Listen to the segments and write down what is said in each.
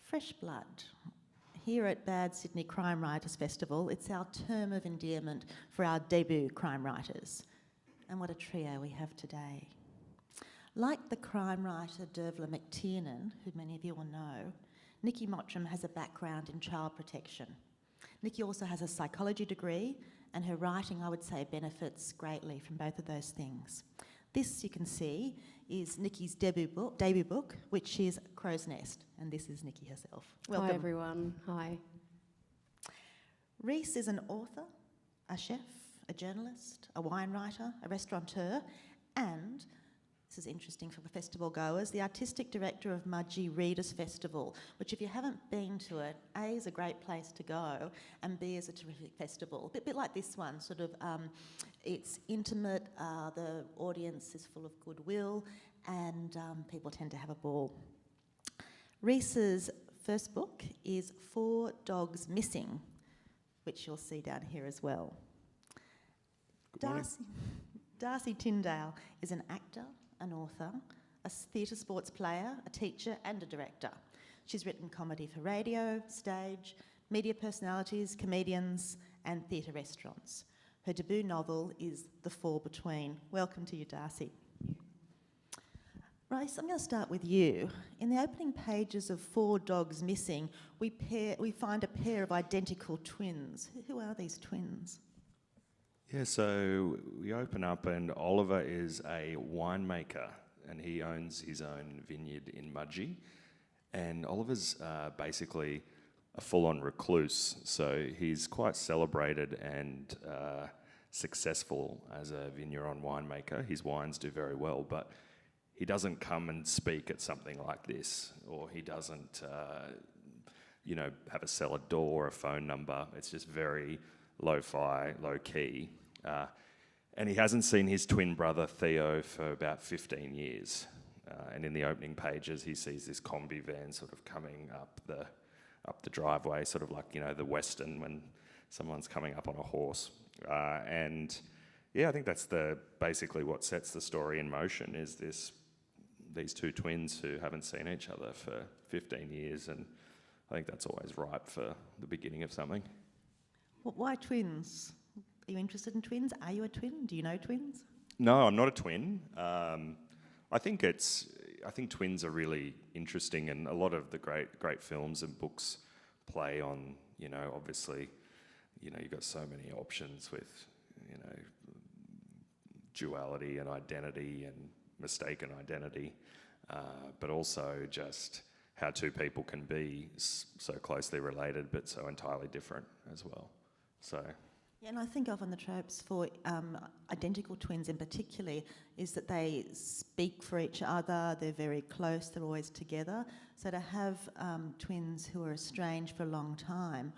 Fresh blood. Here at Bad Sydney Crime Writers Festival, it's our term of endearment for our debut crime writers. And what a trio we have today. Like the crime writer Dervla McTiernan, who many of you will know, Nikki Mottram has a background in child protection. Nikki also has a psychology degree, and her writing, I would say, benefits greatly from both of those things. This, you can see, is Nikki's debut book, which is Crow's Nest, and this is Nikki herself. Welcome. Hi everyone, hi. Rhys is an author, a chef, a journalist, a wine writer, a restaurateur, and, this is interesting for the festival goers, the artistic director of Mudgee Readers Festival, which if you haven't been to it, A, is a great place to go, and B, is a terrific festival. A bit like this one, sort of, it's intimate, the audience is full of goodwill, and people tend to have a ball. Rhys's first book is 4 Dogs Missing, which you'll see down here as well. Darcy Tindale is an actor, an author, a theatre sports player, a teacher and a director. She's written comedy for radio, stage, media personalities, comedians and theatre restaurants. Her debut novel is The Fall Between. Welcome to you, Darcy. Rhys, I'm going to start with you. In the opening pages of 4 Dogs Missing, we find a pair of identical twins. Who are these twins? Yeah, so we open up and Oliver is a winemaker and he owns his own vineyard in Mudgee. And Oliver's basically a full-on recluse, so he's quite celebrated and successful as a vineyard winemaker. His wines do very well, but he doesn't come and speak at something like this, or he doesn't, have a cellar door or a phone number. It's just very lo-fi, low-key. And he hasn't seen his twin brother Theo for about 15 years. And in the opening pages, he sees this combi van sort of coming up the driveway, sort of like, the Western when someone's coming up on a horse. And I think that's basically what sets the story in motion, is these 2 twins who haven't seen each other for 15 years, and I think that's always ripe for the beginning of something. Well, why twins? Are you interested in twins? Are you a twin? Do you know twins? No, I'm not a twin. I think twins are really interesting, and a lot of the great films and books play on, obviously, you've got so many options with, duality and identity and mistaken identity, but also just how 2 people can be so closely related but so entirely different as well. So. Yeah, and I think often the tropes for identical twins in particular is that they speak for each other, they're very close, they're always together. So to have twins who are estranged for a long time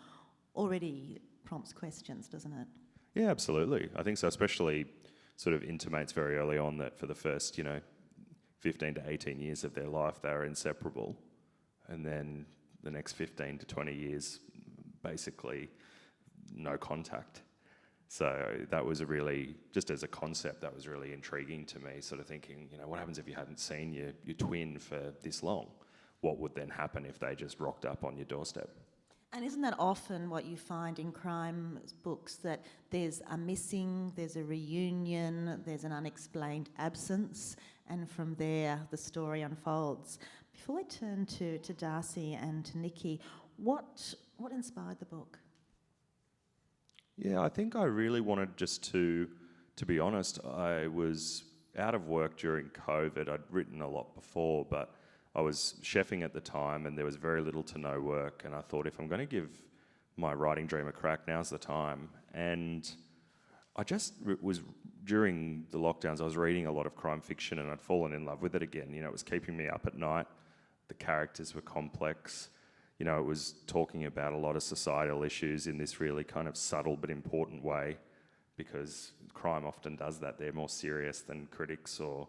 already prompts questions, doesn't it? Yeah, absolutely. I think so, especially sort of intimates very early on that for the first, 15 to 18 years of their life, they're inseparable. And then the next 15 to 20 years, basically no contact. So that was just as a concept, that was really intriguing to me, sort of thinking, what happens if you hadn't seen your twin for this long? What would then happen if they just rocked up on your doorstep? And isn't that often what you find in crime books, that there's a missing, there's a reunion, there's an unexplained absence, and from there the story unfolds. Before I turn to Darcy and to Nikki, what inspired the book? Yeah, I think I really wanted just to be honest, I was out of work during COVID. I'd written a lot before, but I was chefing at the time and there was very little to no work, and I thought, if I'm going to give my writing dream a crack, now's the time. And I just was, during the lockdowns, I was reading a lot of crime fiction and I'd fallen in love with it again. It was keeping me up at night. The characters were complex. It was talking about a lot of societal issues in this really kind of subtle but important way, because crime often does that. They're more serious than critics or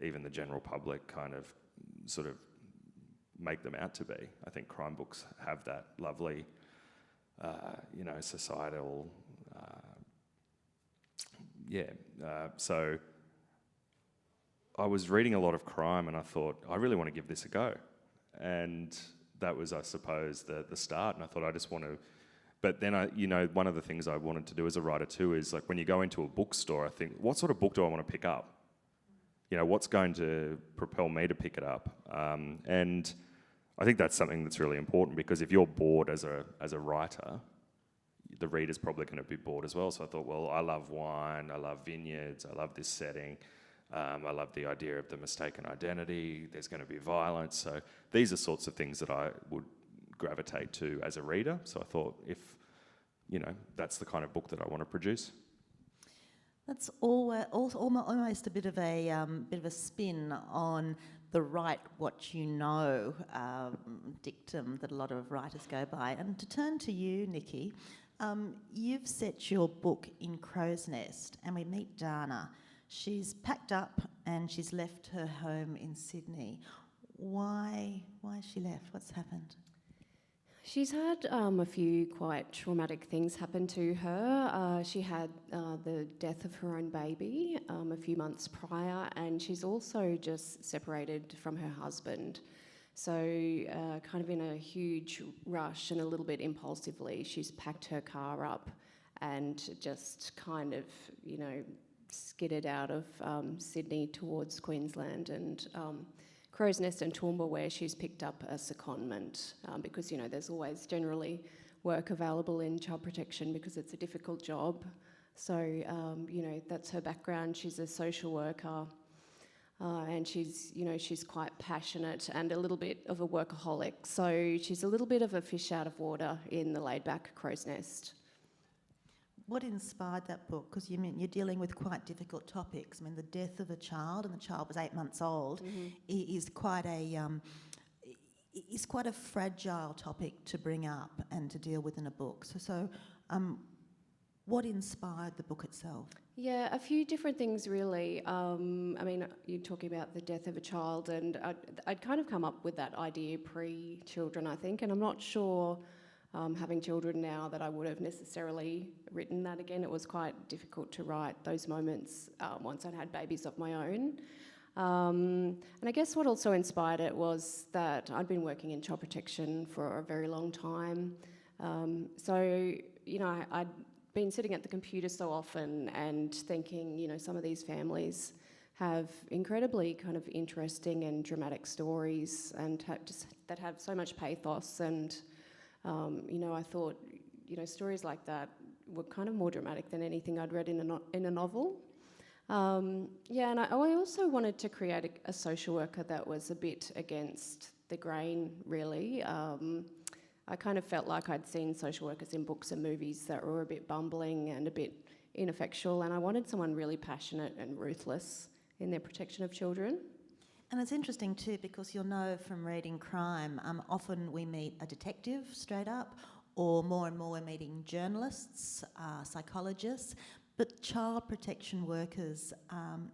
even the general public kind of sort of make them out to be. I think crime books have that lovely, societal, so I was reading a lot of crime and I thought, I really want to give this a go. And that was, I suppose, the start. And I thought I just want to. But then one of the things I wanted to do as a writer too is like when you go into a bookstore, I think, what sort of book do I want to pick up? What's going to propel me to pick it up? And I think that's something that's really important, because if you're bored as a writer, the reader's probably going to be bored as well. So I thought, well, I love wine, I love vineyards, I love this setting, I love the idea of the mistaken identity, there's going to be violence. So these are sorts of things that I would gravitate to as a reader. So I thought, if, that's the kind of book that I want to produce. That's almost a bit of a spin on the write what you know dictum that a lot of writers go by. And to turn to you, Nikki, you've set your book in Crow's Nest, and we meet Dana. She's packed up and she's left her home in Sydney. Why has she left? What's happened? She's had a few quite traumatic things happen to her. She had the death of her own baby a few months prior, and she's also just separated from her husband. So kind of in a huge rush and a little bit impulsively, she's packed her car up and just kind of, skidded out of Sydney towards Queensland and Crow's Nest and Towoomba, where she's picked up a secondment because, there's always generally work available in child protection because it's a difficult job. So, that's her background. She's a social worker and she's quite passionate and a little bit of a workaholic. So she's a little bit of a fish out of water in the laid-back Crow's Nest. What inspired that book? Because you're dealing with quite difficult topics. I mean, the death of a child, and the child was 8 months old, is quite a fragile topic to bring up and to deal with in a book. So what inspired the book itself? Yeah, a few different things really. You're talking about the death of a child, and I'd kind of come up with that idea pre-children, I think, and I'm not sure, having children now, that I would have necessarily written that again. It was quite difficult to write those moments once I'd had babies of my own. And I guess what also inspired it was that I'd been working in child protection for a very long time. I'd been sitting at the computer so often and thinking, some of these families have incredibly kind of interesting and dramatic stories and that have so much pathos. And I thought, stories like that were kind of more dramatic than anything I'd read in a novel. And I also wanted to create a social worker that was a bit against the grain, really. I kind of felt like I'd seen social workers in books and movies that were a bit bumbling and a bit ineffectual, and I wanted someone really passionate and ruthless in their protection of children. And it's interesting too, because you'll know from reading crime, often we meet a detective straight up, or more and more we're meeting journalists, psychologists, but child protection workers,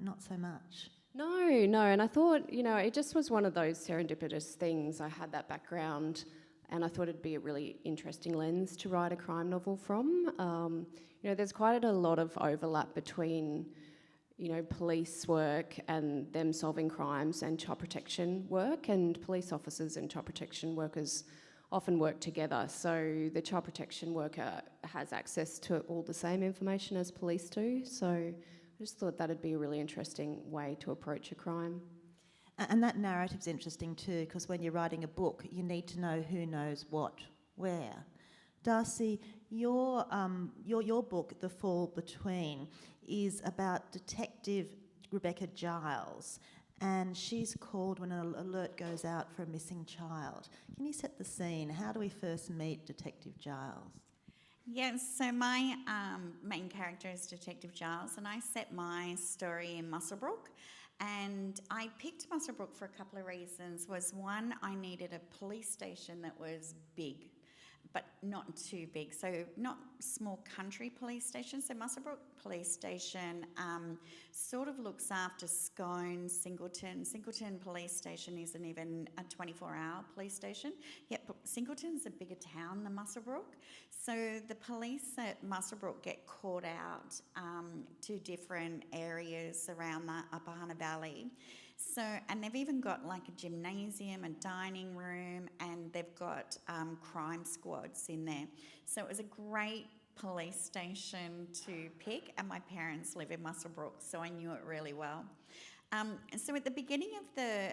not so much. No, and I thought, it just was one of those serendipitous things. I had that background and I thought it'd be a really interesting lens to write a crime novel from. There's quite a lot of overlap between police work and them solving crimes and child protection work, and police officers and child protection workers often work together. So the child protection worker has access to all the same information as police do. So I just thought that'd be a really interesting way to approach a crime. And that narrative's interesting too, because when you're writing a book, you need to know who knows what, where. Darcy, your book, The Fall Between, is about Detective Rebecca Giles, and she's called when an alert goes out for a missing child. Can you set the scene? How do we first meet Detective Giles? Yes, so my main character is Detective Giles, and I set my story in Muswellbrook. And I picked Muswellbrook for a couple of reasons. One, I needed a police station that was big, but not too big. So not small country police stations. So Muswellbrook Police Station sort of looks after Scone, Singleton. Singleton Police Station isn't even a 24-hour police station. Yet Singleton's a bigger town than Muswellbrook. So the police at Muswellbrook get called out to different areas around the Upper Hunter Valley. So, and they've even got like a gymnasium, a dining room, and they've got crime squads in there. So it was a great police station to pick, and my parents live in Muswellbrook, so I knew it really well. So at the beginning of the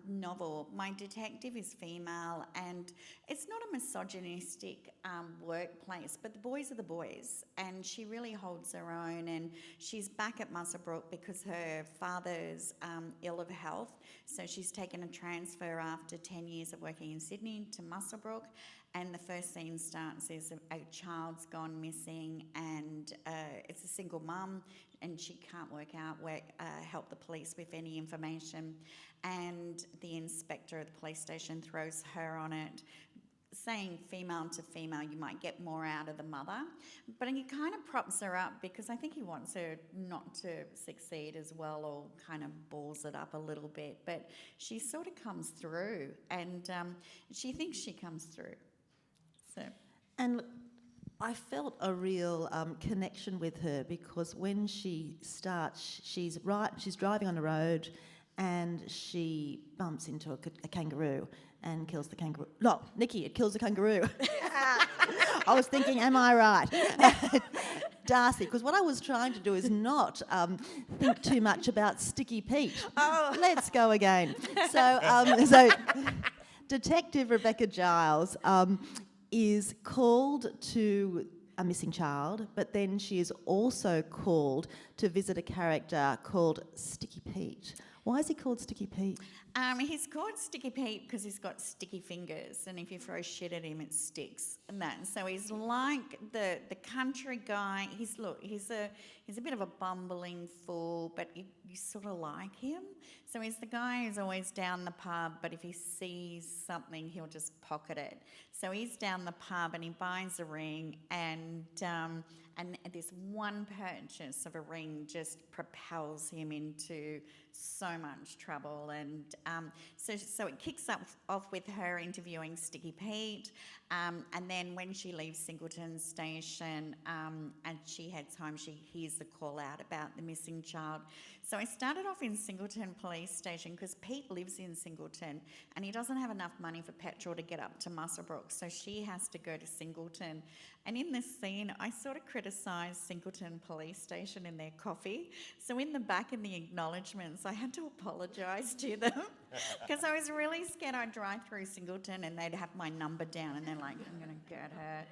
novel, my detective is female, and it's not a misogynistic workplace, but the boys are the boys, and she really holds her own, and she's back at Muswellbrook because her father's ill of health, so she's taken a transfer after 10 years of working in Sydney to Muswellbrook, and the first scene starts is a child's gone missing, and it's a single mum, and she can't work out help the police with any information, and the inspector of the police station throws her on it, saying female to female, you might get more out of the mother, but he kind of props her up because I think he wants her not to succeed as well, or kind of balls it up a little bit, but she sort of comes through, and she thinks she comes through. So. And I felt a real connection with her because when she starts, she's driving on the road and she bumps into a kangaroo and kills the kangaroo. No, Nikki, it kills the kangaroo. I was thinking, am I right? Darcy, because what I was trying to do is not think too much about Sticky Pete. Oh. Let's go again. So Detective Rebecca Giles is called to a missing child, but then she is also called to visit a character called Sticky Pete. Why is he called Sticky Pete? He's called Sticky Pete because he's got sticky fingers, and if you throw shit at him, it sticks. And that, so he's like the country guy. He's a bit of a bumbling fool, but you sort of like him. So he's the guy who's always down the pub, but if he sees something, he'll just pocket it. So he's down the pub and he buys a ring, and this one purchase of a ring just propels him into so much trouble, and so it kicks off with her interviewing Sticky Pete, and then when she leaves Singleton Station and she heads home, she hears the call out about the missing child. So I started off in Singleton Police Station because Pete lives in Singleton and he doesn't have enough money for petrol to get up to Muswellbrook, so she has to go to Singleton. And in this scene, I sort of criticised Singleton Police Station in their coffee. So in the back in the acknowledgements, I had to apologise to them because I was really scared I'd drive through Singleton and they'd have my number down and they're like, I'm going to get her.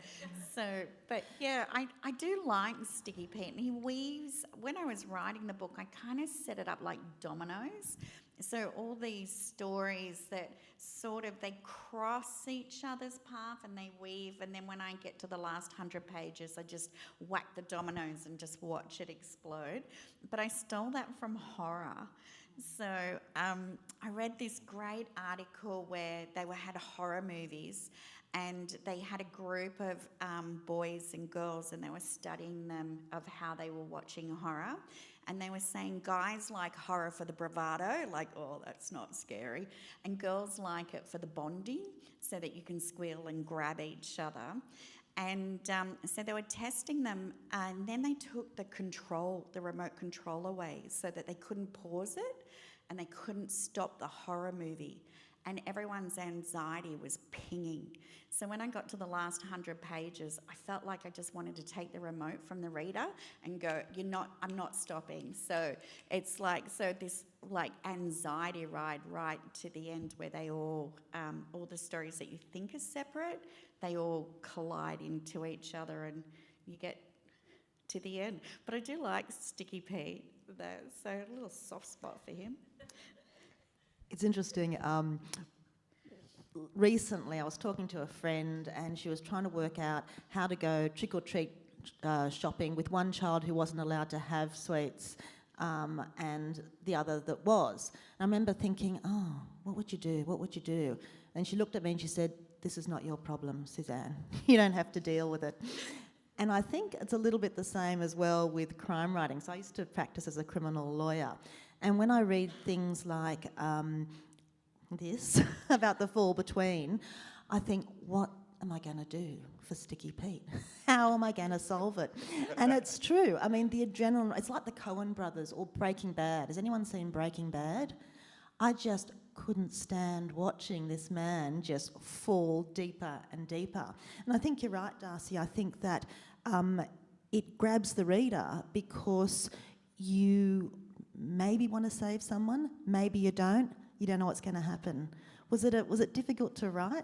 So, but yeah, I do like Sticky Pete, and he weaves, when I was writing the book, I kind of set it up like dominoes. So all these stories that sort of, they cross each other's path and they weave, and then when I get to the last 100 pages, I just whack the dominoes and just watch it explode. But I stole that from horror. So I read this great article where they had horror movies, and they had a group of boys and girls, and they were studying them of how they were watching horror. And they were saying guys like horror for the bravado, like, oh, that's not scary. And girls like it for the bonding, so that you can squeal and grab each other. And so they were testing them, and then they took the remote control away so that they couldn't pause it and they couldn't stop the horror movie. And everyone's anxiety was pinging. So when I got to the last 100 pages, I felt like I just wanted to take the remote from the reader and go, I'm not stopping. So it's like, this like anxiety ride right to the end where they all the stories that you think are separate, they all collide into each other and you get to the end. But I do like Sticky Pete, so a little soft spot for him. It's interesting. Recently, I was talking to a friend and she was trying to work out how to go trick-or-treat shopping with one child who wasn't allowed to have sweets and the other that was. And I remember thinking, oh, what would you do? What would you do? And she looked at me and she said, this is not your problem, Suzanne. You don't have to deal with it. And I think it's a little bit the same as well with crime writing. So I used to practice as a criminal lawyer. And when I read things like this about the fall between, I think, what am I going to do for Sticky Pete? How am I going to solve it? And it's true. I mean, the adrenaline, it's like the Coen brothers or Breaking Bad. Has anyone seen Breaking Bad? I just couldn't stand watching this man just fall deeper and deeper. And I think you're right, Darcy. I think that it grabs the reader because you maybe want to save someone, maybe you don't. You don't know what's going to happen. Was it difficult to write?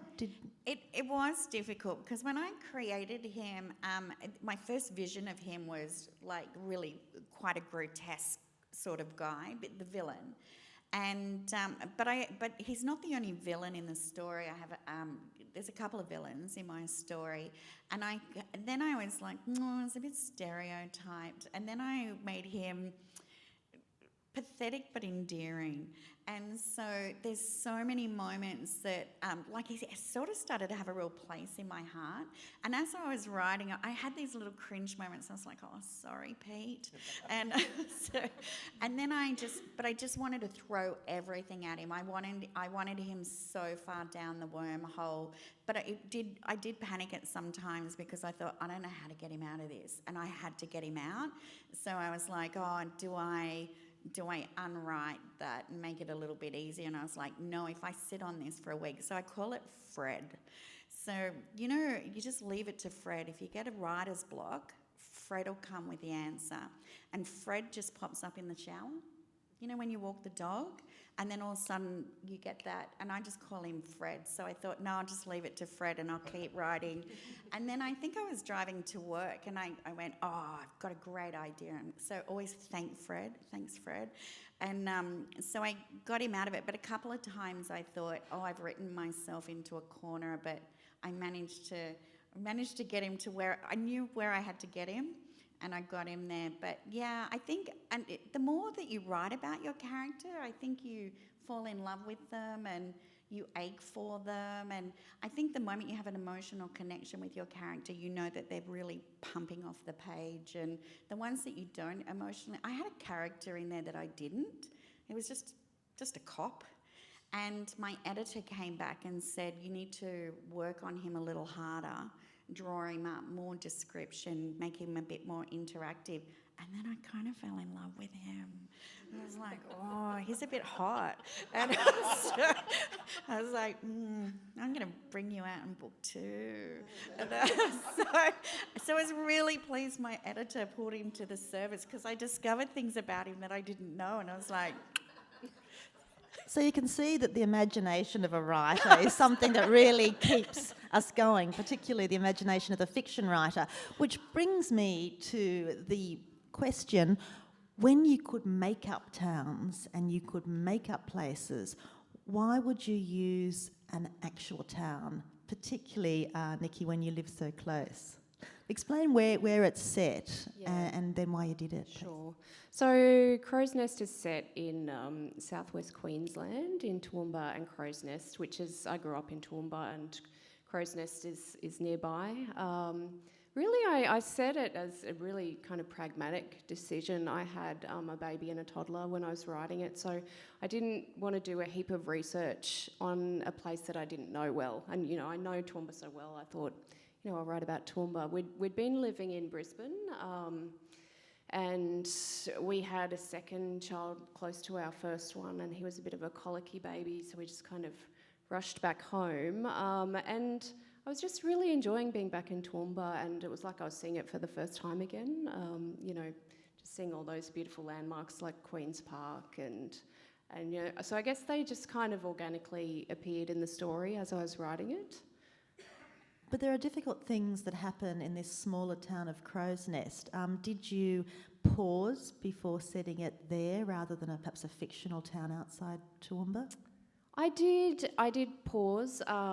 It was difficult because when I created him, my first vision of him was like really quite a grotesque sort of guy, the villain. And but he's not the only villain in the story. I have there's a couple of villains in my story, and then I was like, no, it's a bit stereotyped. And then I made him pathetic but endearing. And so there's so many moments that, like he sort of started to have a real place in my heart. And as I was writing, I had these little cringe moments. I was like, oh, sorry, Pete. And and then I just wanted to throw everything at him. I wanted him so far down the wormhole. But I did panic at sometimes because I thought, I don't know how to get him out of this. And I had to get him out. So I was like, oh, do I unwrite that and make it a little bit easier? And I was like, no, if I sit on this for a week. So I call it Fred. So, you just leave it to Fred. If you get a writer's block, Fred will come with the answer. And Fred just pops up in the shower. When you walk the dog, and then all of a sudden you get that, and I just call him Fred. So I thought, no, I'll just leave it to Fred and I'll keep writing. And then I think I was driving to work and I went, oh, I've got a great idea. And so always thanks, Fred. And so I got him out of it. But a couple of times I thought, oh, I've written myself into a corner, but I managed to get him to where I knew where I had to get him. And I got him there. But yeah, I think the more that you write about your character, I think you fall in love with them and you ache for them. And I think the moment you have an emotional connection with your character, you know that they're really pumping off the page. And the ones that you don't emotionally... I had a character in there that I didn't. It was just a cop. And my editor came back and said, you need to work on him a little harder, draw him up, more description, make him a bit more interactive. And then I kind of fell in love with him. I was like, oh, he's a bit hot. And so I was like, I'm going to bring you out in book 2. And so I was really pleased my editor pulled him to the service because I discovered things about him that I didn't know. And I was like... So you can see that the imagination of a writer is something that really keeps us going, particularly the imagination of the fiction writer, which brings me to the question, when you could make up towns and you could make up places, why would you use an actual town, particularly, Nikki, when you live so close? Explain where it's set and then why you did it. Sure. So Crow's Nest is set in southwest Queensland, in Towoomba and Crow's Nest, I grew up in Towoomba and Crow's Nest is nearby. Really, I set it as a really kind of pragmatic decision. I had a baby and a toddler when I was writing it, so I didn't want to do a heap of research on a place that I didn't know well. And, I know Towoomba so well, I thought, I'll write about Towoomba. We'd been living in Brisbane, and we had a second child close to our first one, and he was a bit of a colicky baby, so we just kind of rushed back home. And I was just really enjoying being back in Towoomba, and it was like I was seeing it for the first time again. Just seeing all those beautiful landmarks like Queen's Park, and so I guess they just kind of organically appeared in the story as I was writing it. But there are difficult things that happen in this smaller town of Crow's Nest. Did you pause before setting it there rather than perhaps a fictional town outside Towoomba? I did pause. But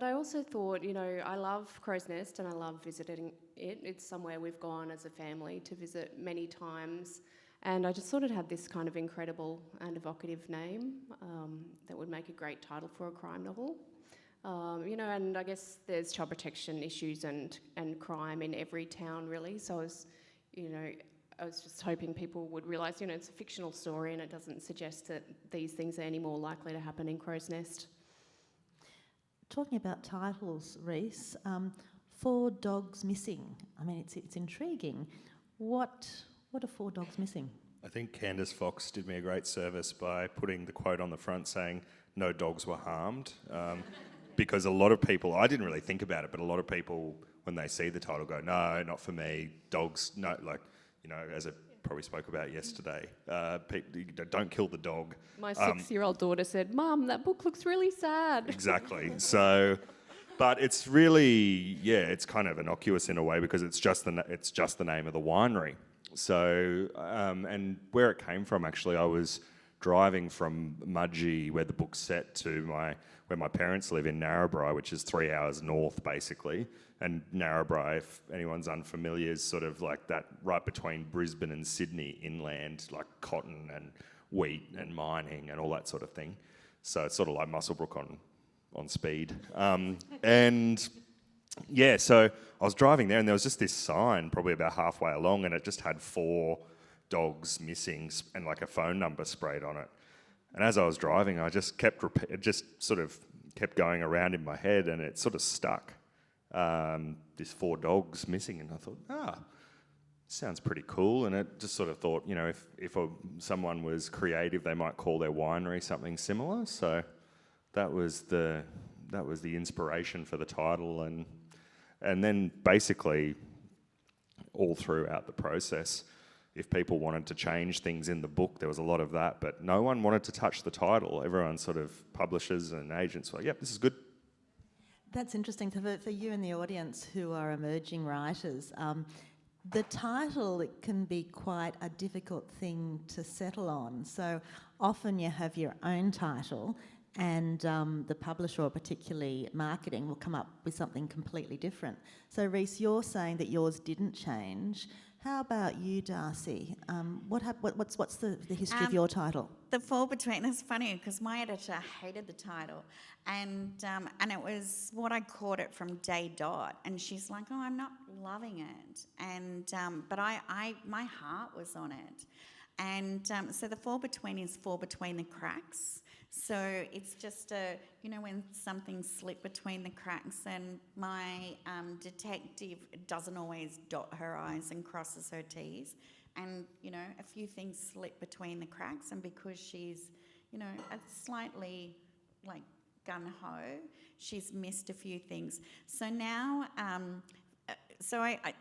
I also thought, I love Crow's Nest and I love visiting it. It's somewhere we've gone as a family to visit many times. And I just thought it had this kind of incredible and evocative name that would make a great title for a crime novel. And I guess there's child protection issues and crime in every town, really. So I was just hoping people would realise, it's a fictional story and it doesn't suggest that these things are any more likely to happen in Crow's Nest. Talking about titles, Rhys, 4 Dogs Missing. I mean, it's intriguing. What are 4 dogs missing? I think Candace Fox did me a great service by putting the quote on the front saying, "No dogs were harmed." Because a lot of people, I didn't really think about it, but a lot of people, when they see the title, go, "No, not for me. Dogs, no." Like, you know, as I probably spoke about yesterday, don't kill the dog. My 6-year-old daughter said, "Mum, that book looks really sad." Exactly. So, but it's really, it's kind of innocuous in a way because it's just the name of the winery. So, and where it came from, actually, I was driving from Mudgee, where the book's set, to where my parents live in Narrabri, which is 3 hours north, basically. And Narrabri, if anyone's unfamiliar, is sort of like that right between Brisbane and Sydney, inland, like cotton and wheat and mining and all that sort of thing. So it's sort of like Muswellbrook on speed. So I was driving there and there was just this sign probably about halfway along, and it just had 4 dogs missing and like a phone number sprayed on it. And as I was driving, I just kept going around in my head, and it sort of stuck. This 4 dogs missing, and I thought, sounds pretty cool. And it just sort of thought, you know, if someone was creative, they might call their winery something similar. So that was the inspiration for the title, and then basically all throughout the process, if people wanted to change things in the book, there was a lot of that, but no one wanted to touch the title. Everyone sort of, publishers and agents were like, "Yep, this is good." That's interesting. For you in the audience who are emerging writers, the title, it can be quite a difficult thing to settle on. So often you have your own title, and the publisher, or particularly marketing, will come up with something completely different. So Rhys, you're saying that yours didn't change. How about you, Darcy? What's the history of your title? The Fall Between. It's funny because my editor hated the title, and it was what I called it from day dot. And she's like, "Oh, I'm not loving it," and but my heart was on it, and so the Fall Between is fall between the cracks. So it's just when something slipped between the cracks, and my detective doesn't always dot her I's and crosses her T's, and a few things slip between the cracks, and because she's a slightly like gun-ho, she's missed a few things. So now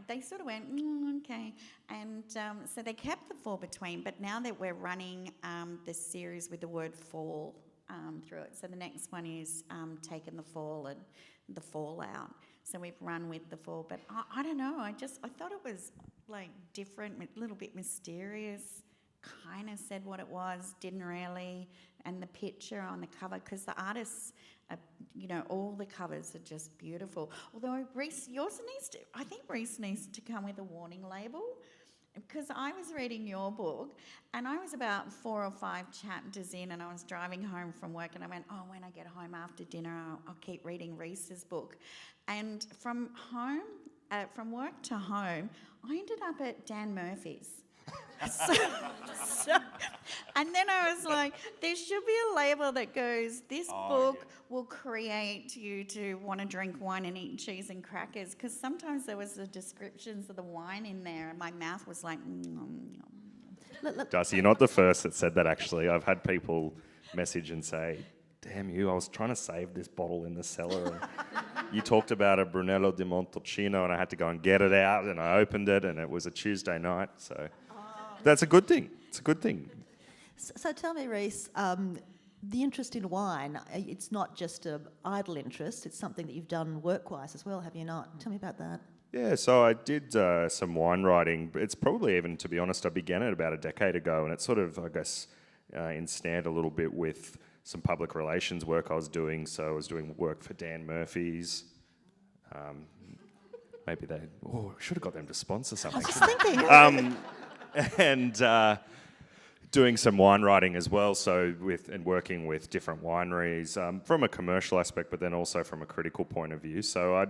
they sort of went, okay. And so they kept the Fall Between, but now that we're running this series with the word fall through it. So the next one is Taking the Fall and the Fallout. So we've run with the fall, but I don't know. I thought it was like different, a little bit mysterious, kind of said what it was, didn't really. And the picture on the cover, because the artists, all the covers are just beautiful. Although Rhys, I think Rhys needs to come with a warning label, because I was reading your book and I was about 4 or 5 chapters in, and I was driving home from work, and I went, when I get home after dinner, I'll keep reading Rhys's book. And from work to home, I ended up at Dan Murphy's. And then I was like, there should be a label that goes, this book will create you to want to drink wine and eat cheese and crackers, because sometimes there was the descriptions of the wine in there and my mouth was like, Darcy, you're not the first that said that, actually. I've had people message and say, "Damn you, I was trying to save this bottle in the cellar, and you talked about a Brunello di Montalcino, and I had to go and get it out, and I opened it, and it was a Tuesday night." So that's a good thing. It's a good thing. So tell me, Rhys, the interest in wine, it's not just an idle interest, it's something that you've done work-wise as well, have you not? Tell me about that. Yeah, so I did some wine writing. It's probably even, to be honest, I began it about a decade ago, and it sort of, I guess, ensnared a little bit with some public relations work I was doing. So I was doing work for Dan Murphy's. Maybe they... should have got them to sponsor something. I was just thinking. And doing some wine writing as well, so working with different wineries from a commercial aspect, but then also from a critical point of view. So I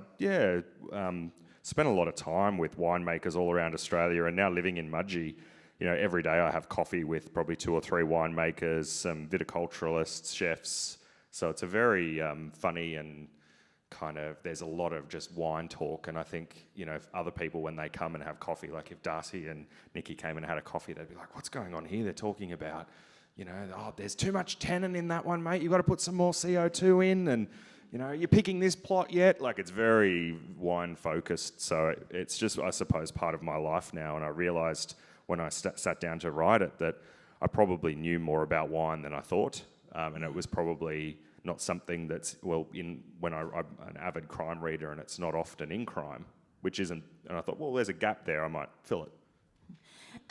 spent a lot of time with winemakers all around Australia, and now living in Mudgee, every day I have coffee with probably 2 or 3 winemakers, some viticulturalists, chefs. So it's a very funny and there's a lot of just wine talk, and I think, if other people, when they come and have coffee, like if Darcy and Nikki came and had a coffee, they'd be like, what's going on here? They're talking about, oh, there's too much tannin in that one, mate. You've got to put some more CO2 in, and, you're picking this plot yet? Like, it's very wine-focused, so it's just, I suppose, part of my life now, and I realised when I sat down to write it that I probably knew more about wine than I thought, and it was probably not something that's, when I'm an avid crime reader and it's not often in crime, which isn't, and I thought, well, there's a gap there, I might fill it.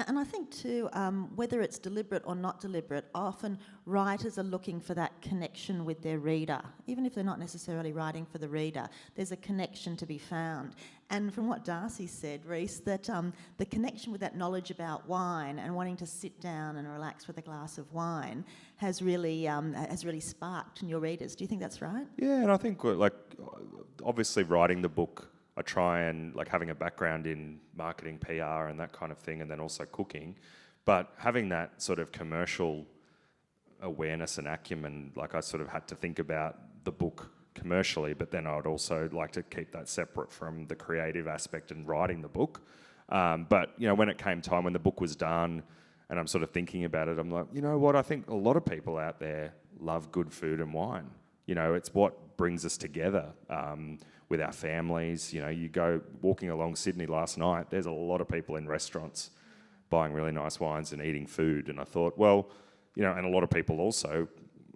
And I think too, whether it's deliberate or not deliberate, often writers are looking for that connection with their reader. Even if they're not necessarily writing for the reader, there's a connection to be found. And from what Darcy said, Rhys, that the connection with that knowledge about wine and wanting to sit down and relax with a glass of wine has really sparked in your readers. Do you think that's right? Yeah, and I think, obviously writing the book, I try and, having a background in marketing, PR and that kind of thing, and then also cooking, but having that sort of commercial awareness and acumen, I sort of had to think about the book commercially, but then I would also like to keep that separate from the creative aspect and writing the book. But, when it came time, when the book was done and I'm sort of thinking about it, I'm like, you know what, I think a lot of people out there love good food and wine. It's what brings us together with our families. You go walking along Sydney last night, there's a lot of people in restaurants buying really nice wines and eating food. And I thought, well, and a lot of people also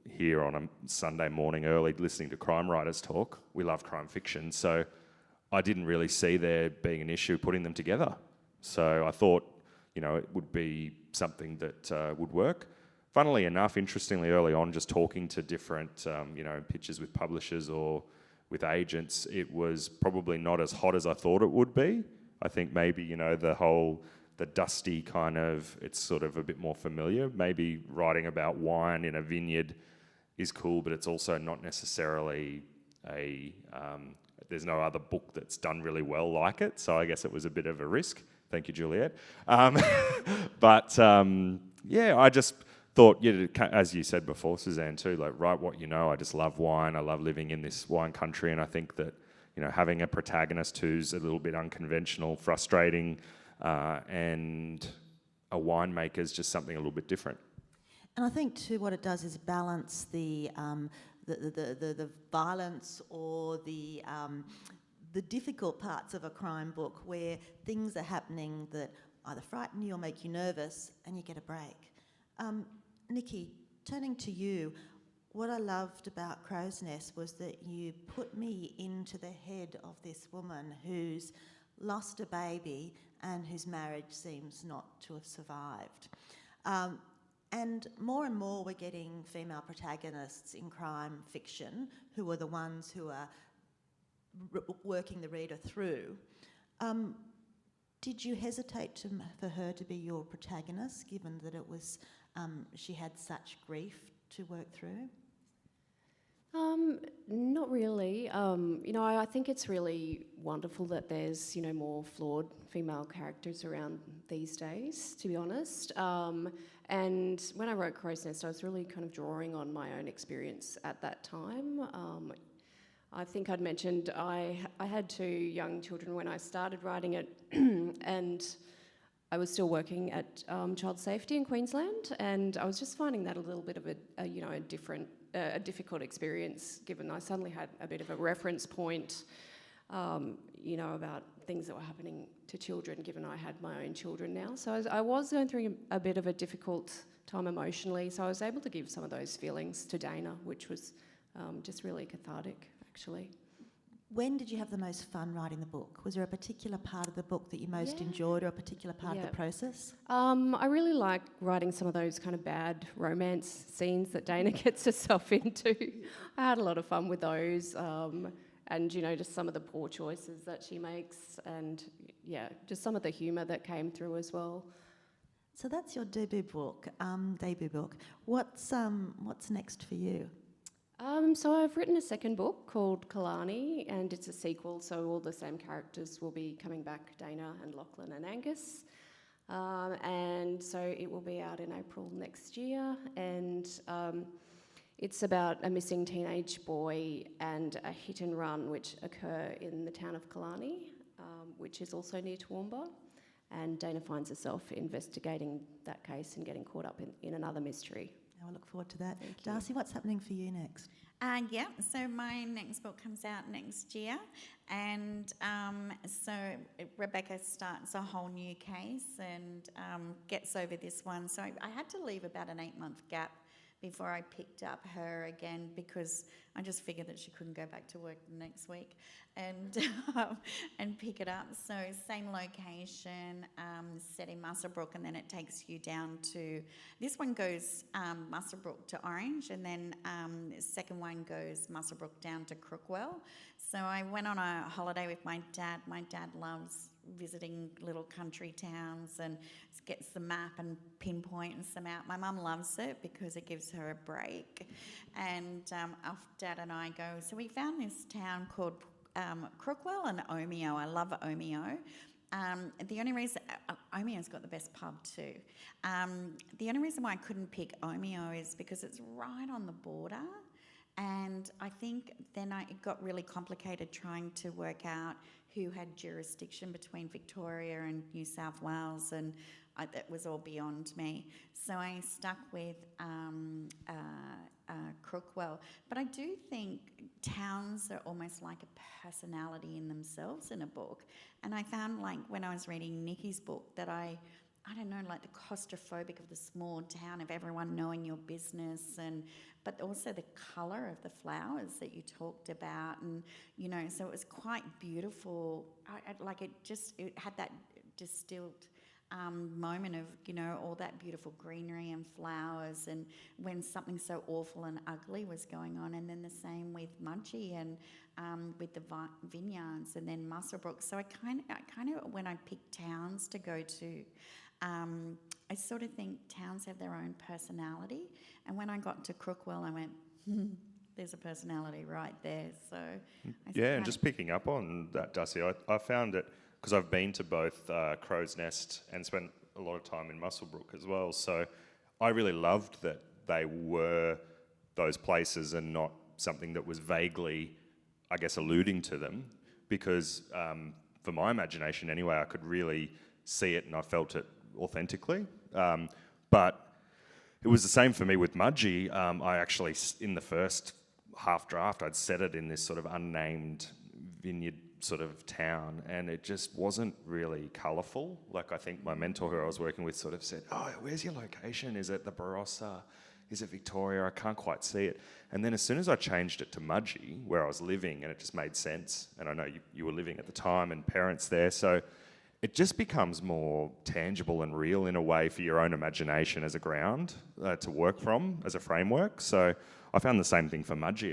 here on a Sunday morning early listening to crime writers talk. We love crime fiction. So I didn't really see there being an issue putting them together. So I thought, it would be something that would work. Funnily enough, interestingly, early on, just talking to different, pitches with publishers or with agents, it was probably not as hot as I thought it would be. I think maybe, the dusty kind of, it's sort of a bit more familiar. Maybe writing about wine in a vineyard is cool, but it's also not necessarily there's no other book that's done really well like it. So I guess it was a bit of a risk. Thank you, Juliet. But I just thought, as you said before, Suzanne, too, write what you know. I just love wine. I love living in this wine country. And I think that, having a protagonist who's a little bit unconventional, frustrating, and a winemaker is just something a little bit different. And I think too, what it does is balance the violence or the difficult parts of a crime book where things are happening that either frighten you or make you nervous, and you get a break. Nikki, turning to you, what I loved about Crow's Nest was that you put me into the head of this woman who's lost a baby and whose marriage seems not to have survived. And and more we're getting female protagonists in crime fiction who are the ones who are working the reader through. Did you hesitate for her to be your protagonist, given that it was she had such grief to work through? Not really. I think it's really wonderful that there's, more flawed female characters around these days, to be honest. And when I wrote Crow's Nest, I was really kind of drawing on my own experience at that time. I think I'd mentioned I had 2 young children when I started writing it, and I was still working at Child Safety in Queensland, and I was just finding that a little bit of a difficult experience, given I suddenly had a bit of a reference point, about things that were happening to children, given I had my own children now. So I was going through a bit of a difficult time emotionally, so I was able to give some of those feelings to Dana, which was just really cathartic, actually. When did you have the most fun writing the book? Was there a particular part of the book that you most enjoyed, or a particular part of the process? I really like writing some of those kind of bad romance scenes that Dana gets herself into. I had a lot of fun with those, and just some of the poor choices that she makes, and just some of the humour that came through as well. So that's your debut book. What's next for you? So I've written a second book called Kalani, and it's a sequel, so all the same characters will be coming back, Dana and Lachlan and Angus. And so it will be out in April next year, and It's about a missing teenage boy and a hit and run which occur in the town of Killarney, which is also near Towoomba. And Dana finds herself investigating that case and getting caught up in another mystery. I look forward to that. Thank you. Darcy, what's happening for you next? Yeah, so my next book comes out next year, and so Rebecca starts a whole new case and gets over this one. So I had to leave about an 8-month gap before I picked up her again, because I just figured that she couldn't go back to work next week and pick it up. So same location, set in Muswellbrook, and then it takes you down to, this one goes Muswellbrook to Orange, and then the second one goes Muswellbrook down to Crookwell. So I went on a holiday with my dad. My dad loves visiting little country towns and gets the map and pinpoints them out. My mum loves it because it gives her a break, and off Dad and I go. So we found this town called Crookwell and Omeo. I love Omeo. The only reason Omeo's got the best pub too. The only reason why I couldn't pick Omeo is because it's right on the border, and I think then it got really complicated trying to work out who had jurisdiction between Victoria and New South Wales, and that was all beyond me. So I stuck with Crookwell. But I do think towns are almost like a personality in themselves in a book. And I found, like, when I was reading Nikki's book, that I don't know, like the claustrophobic of the small town, of everyone knowing your business, but also the colour of the flowers that you talked about, and so it was quite beautiful. It had that distilled moment of all that beautiful greenery and flowers, and when something so awful and ugly was going on. And then the same with Mudgee and with the vineyards, and then Muswellbrook. So I kind of when I pick towns to go to, I sort of think towns have their own personality. And when I got to Crookwell, I went, there's a personality right there. So and just picking up on that, Darcy, I found it, because I've been to both Crow's Nest and spent a lot of time in Muswellbrook as well. So I really loved that they were those places and not something that was vaguely, I guess, alluding to them, because for my imagination anyway, I could really see it and I felt it authentically. But it was the same for me with Mudgee. I actually, in the first half draft, I'd set it in this sort of unnamed vineyard sort of town, and it just wasn't really colourful. Like, I think my mentor who I was working with sort of said, "Oh, where's your location? Is it the Barossa? Is it Victoria? I can't quite see it." And then as soon as I changed it to Mudgee, where I was living, and it just made sense, and I know you were living at the time and parents there, so it just becomes more tangible and real in a way for your own imagination as a ground to work from, as a framework. So I found the same thing for Mudgee.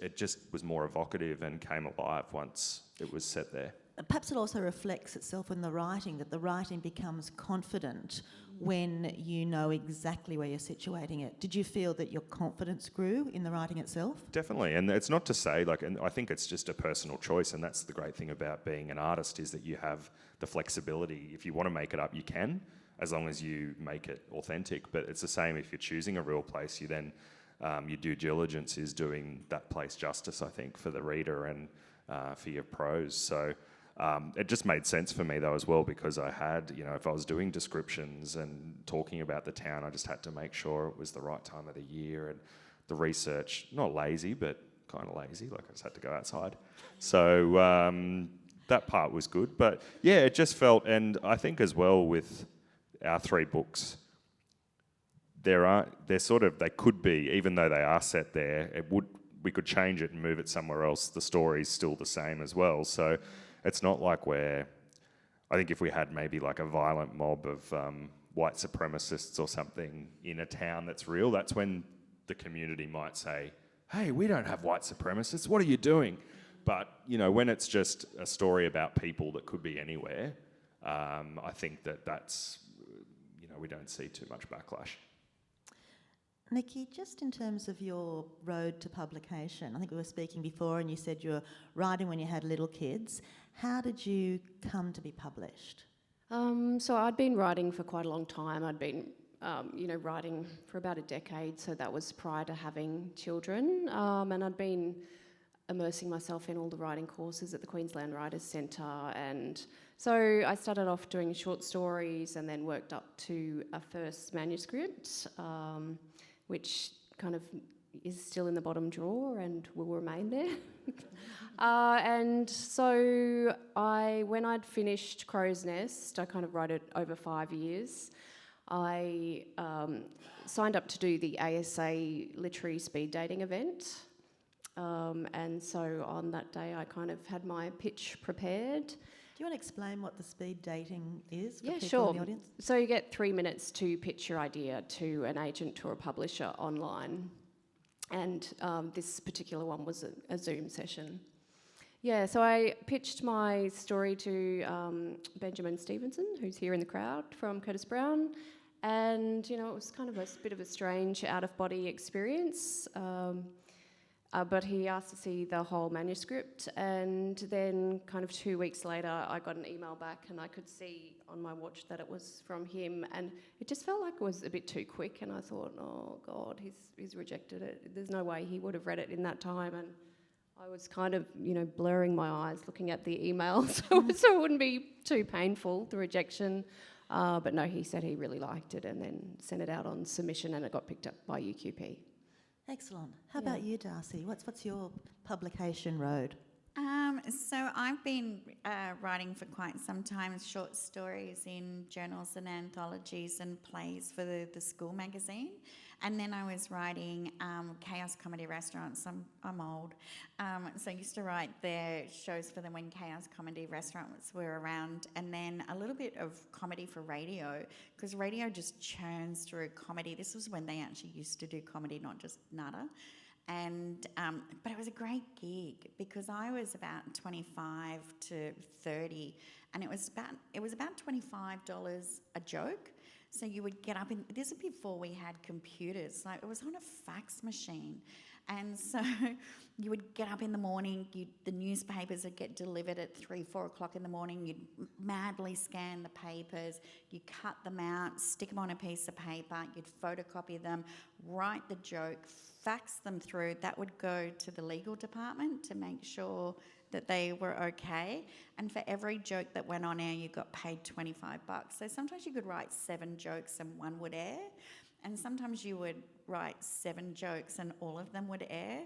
It just was more evocative and came alive once it was set there. Perhaps it also reflects itself in the writing, that the writing becomes confident when you know exactly where you're situating it. Did you feel that your confidence grew in the writing itself? Definitely, and it's not to say, and I think it's just a personal choice, and that's the great thing about being an artist, is that you have the flexibility. If you want to make it up, you can, as long as you make it authentic. But it's the same if you're choosing a real place, you then, your due diligence is doing that place justice, I think, for the reader and for your prose. So it just made sense for me though as well, because I had, if I was doing descriptions and talking about the town, I just had to make sure it was the right time of the year, and the research, not lazy, but kind of lazy, like I just had to go outside. So that part was good. But yeah, it just felt, and I think as well with our 3 books, they could be, even though they are set there, we could change it and move it somewhere else. The story's still the same as well. So it's not like I think if we had maybe like a violent mob of white supremacists or something in a town that's real, that's when the community might say, "Hey, we don't have white supremacists, what are you doing?" But, when it's just a story about people that could be anywhere, I think that's, we don't see too much backlash. Nikki, just in terms of your road to publication, I think we were speaking before and you said you were writing when you had little kids. How did you come to be published? So I'd been writing for quite a long time. I'd been writing for about a decade, so that was prior to having children, and I'd been immersing myself in all the writing courses at the Queensland Writers' Centre, and so I started off doing short stories and then worked up to a first manuscript, which kind of is still in the bottom drawer and will remain there. And so when I'd finished Crow's Nest, I kind of wrote it over 5 years. I signed up to do the ASA literary speed dating event. And so on that day, I kind of had my pitch prepared. Do you want to explain what the speed dating is for Yeah, people sure. in the audience? So you get 3 minutes to pitch your idea to an agent or a publisher online. And this particular one was a Zoom session. Yeah, so I pitched my story to Benjamin Stevenson, who's here in the crowd, from Curtis Brown. And, it was kind of a bit of a strange out-of-body experience. But he asked to see the whole manuscript, and then kind of 2 weeks later I got an email back and I could see on my watch that it was from him, and it just felt like it was a bit too quick, and I thought, oh God, he's rejected it. There's no way he would have read it in that time, and I was kind of, blurring my eyes looking at the email so it wouldn't be too painful, the rejection. But no, he said he really liked it and then sent it out on submission, and it got picked up by UQP. Excellent. How about you, Darcy? What's your publication road? So I've been writing for quite some time, short stories in journals and anthologies and plays for the school magazine. And then I was writing Chaos Comedy Restaurants. I'm old. So I used to write their shows for them when Chaos Comedy Restaurants were around, and then a little bit of comedy for radio, because radio just churns through comedy. This was when they actually used to do comedy, not just nutter. And but it was a great gig because I was about 25 to 30, and it was about $25 a joke. So you would get up, this was before we had computers, like it was on a fax machine. And so you would get up in the morning, the newspapers would get delivered at 3, 4 o'clock in the morning, you'd madly scan the papers, you cut them out, stick them on a piece of paper, you'd photocopy them, write the joke, fax them through. That would go to the legal department to make sure that they were okay. And for every joke that went on air, you got paid $25. So sometimes you could write 7 jokes and one would air. And sometimes you would write 7 jokes and all of them would air.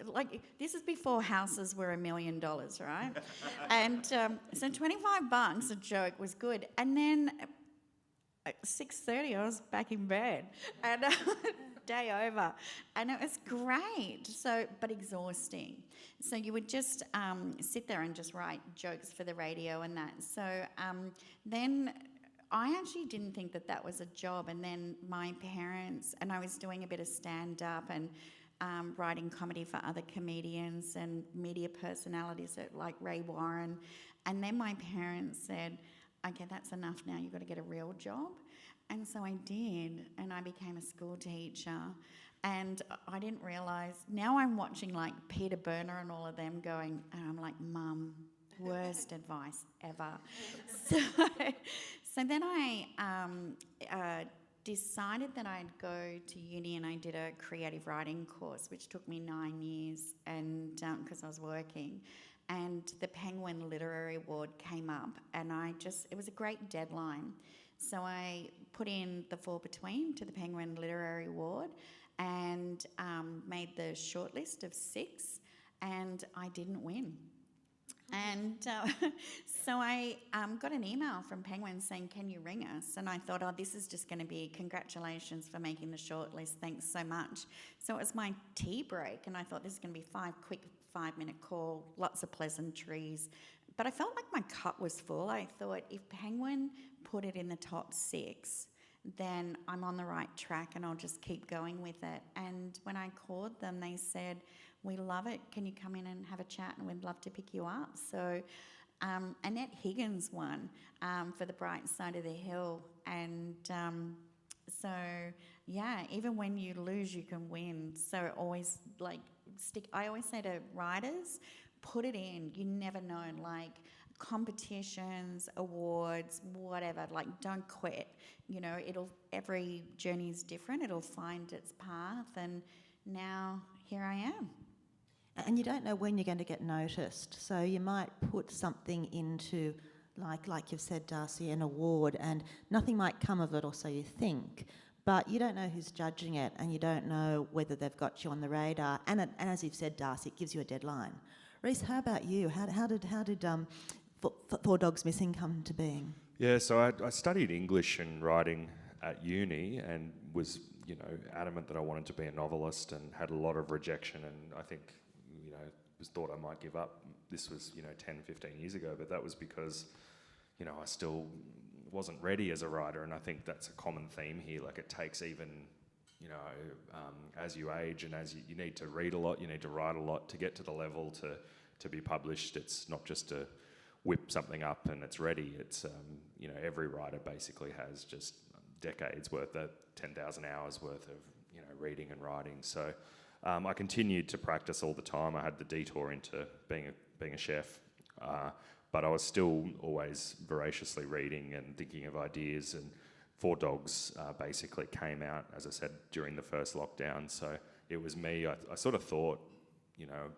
Like, this is before houses were $1 million, right? And so $25 a joke was good. And then at 6:30, I was back in bed. And day over, and it was great, but exhausting. So you would just sit there and just write jokes for the radio and that. So then I actually didn't think that was a job, and then my parents, and I was doing a bit of stand-up and writing comedy for other comedians and media personalities like Ray Warren, and then my parents said, okay, that's enough now, you've got to get a real job. And so I did, and I became a school teacher. And I didn't realise, now I'm watching like Peter Berner and all of them going, and I'm like, Mum, worst advice ever. So then I decided that I'd go to uni, and I did a creative writing course, which took me 9 years, and because I was working. And the Penguin Literary Award came up, and it was a great deadline. So I put in the fall between to the Penguin Literary Award and made the shortlist of 6, and I didn't win. And so I got an email from Penguin saying, can you ring us? And I thought, oh, this is just going to be congratulations for making the shortlist, thanks so much. So it was my tea break, and I thought this is going to be 5 quick 5-minute call, lots of pleasantries. But I felt like my cup was full. I thought if Penguin put it in the top 6, then I'm on the right track and I'll just keep going with it. And when I called them, they said, we love it. Can you come in and have a chat, and we'd love to pick you up. So Annette Higgins won for The Bright Side of the Hill. And so, yeah, even when you lose, you can win. So always, I always say to writers, put it in. You never know. competitions, awards, whatever. Like, don't quit. You know, every journey is different. It'll find its path, and now here I am. And you don't know when you're going to get noticed, so you might put something into, like you've said, Darcy, an award, and nothing might come of it, or so you think, but you don't know who's judging it, and you don't know whether they've got you on the radar. And as you've said, Darcy, it gives you a deadline. Rhys, how about you? How did Four Dogs Missing come to being? Yeah, so I studied English and writing at uni and was, you know, adamant that I wanted to be a novelist, and had a lot of rejection, and I think, you know, thought I might give up. This was, you know, 10, 15 years ago, but that was because, you know, I still wasn't ready as a writer, and I think that's a common theme here. Like, it takes even, you know, as you age and as you need to read a lot, you need to write a lot to get to the level to be published. It's not just to whip something up and it's ready. It's, you know, every writer basically has just decades worth of 10,000 hours worth of, you know, reading and writing. So I continued to practice all the time. I had the detour into being a chef, but I was still always voraciously reading and thinking of ideas. And Four Dogs basically came out, as I said, during the first lockdown. So it was me. I sort of thought, you know,